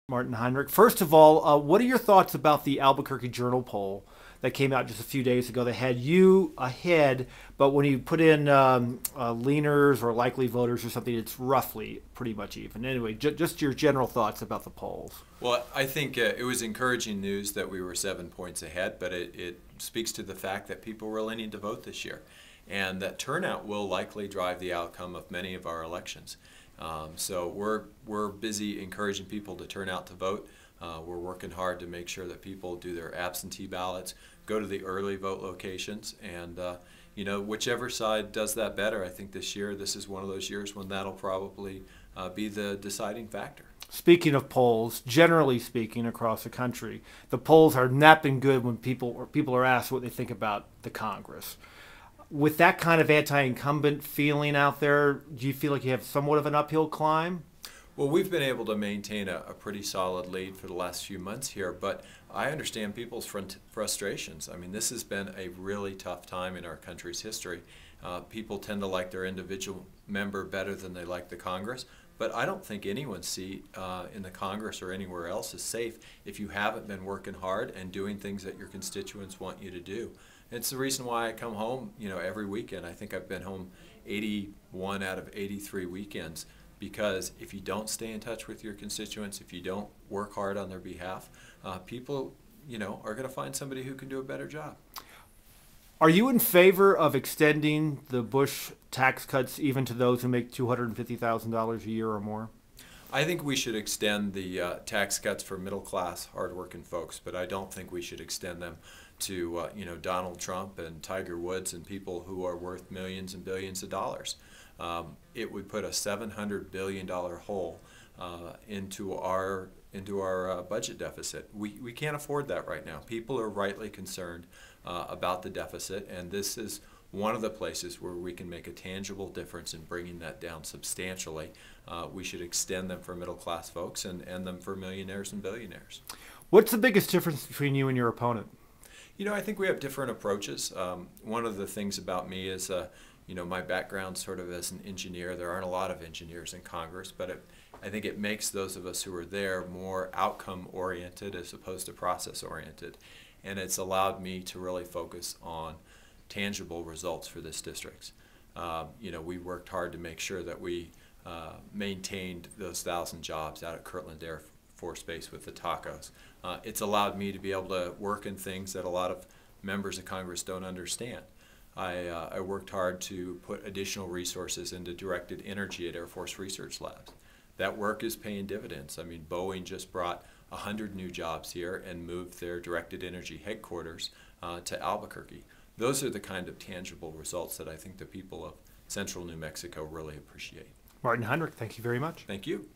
Martin Heinrich. First of all, what are your thoughts about the Albuquerque Journal poll that came out just a few days ago? They had you ahead, but when you put in leaners or likely voters or something, it's roughly pretty much even. Anyway, just your general thoughts about the polls. Well, I think it was encouraging news that we were 7 points ahead, but it speaks to the fact that people really need to vote this year, and that turnout will likely drive the outcome of many of our elections. So we're busy encouraging people to turn out to vote. We're working hard to make sure that people do their absentee ballots, go to the early vote locations, and whichever side does that better. I think this is one of those years when that'll probably be the deciding factor. Speaking of polls, generally speaking, across the country, the polls are not been good when people are asked what they think about the Congress. With that kind of anti-incumbent feeling out there, do you feel like you have somewhat of an uphill climb? Well, we've been able to maintain a pretty solid lead for the last few months here, but I understand people's frustrations. I mean, this has been a really tough time in our country's history. People tend to like their individual member better than they like the Congress, but I don't think anyone's seat in the Congress or anywhere else is safe if you haven't been working hard and doing things that your constituents want you to do. It's the reason why I come home, every weekend. I think I've been home 81 out of 83 weekends, because if you don't stay in touch with your constituents, if you don't work hard on their behalf, people, are going to find somebody who can do a better job. Are you in favor of extending the Bush tax cuts even to those who make $250,000 a year or more? I think we should extend the tax cuts for middle-class, hardworking folks, but I don't think we should extend them to Donald Trump and Tiger Woods and people who are worth millions and billions of dollars. It would put a $700 billion hole into our budget deficit. We can't afford that right now. People are rightly concerned about the deficit, and this is one of the places where we can make a tangible difference in bringing that down substantially. We should extend them for middle-class folks and end them for millionaires and billionaires. What's the biggest difference between you and your opponent? I think we have different approaches. One of the things about me is, my background sort of as an engineer. There aren't a lot of engineers in Congress, but I think it makes those of us who are there more outcome-oriented as opposed to process-oriented. And it's allowed me to really focus on tangible results for this district. We worked hard to make sure that we maintained those 1,000 jobs out at Kirtland Air Force Base with the tacos. It's allowed me to be able to work in things that a lot of members of Congress don't understand. I worked hard to put additional resources into directed energy at Air Force Research Labs. That work is paying dividends. I mean, Boeing just brought 100 new jobs here and moved their directed energy headquarters to Albuquerque. Those are the kind of tangible results that I think the people of central New Mexico really appreciate. Martin Heinrich, thank you very much. Thank you.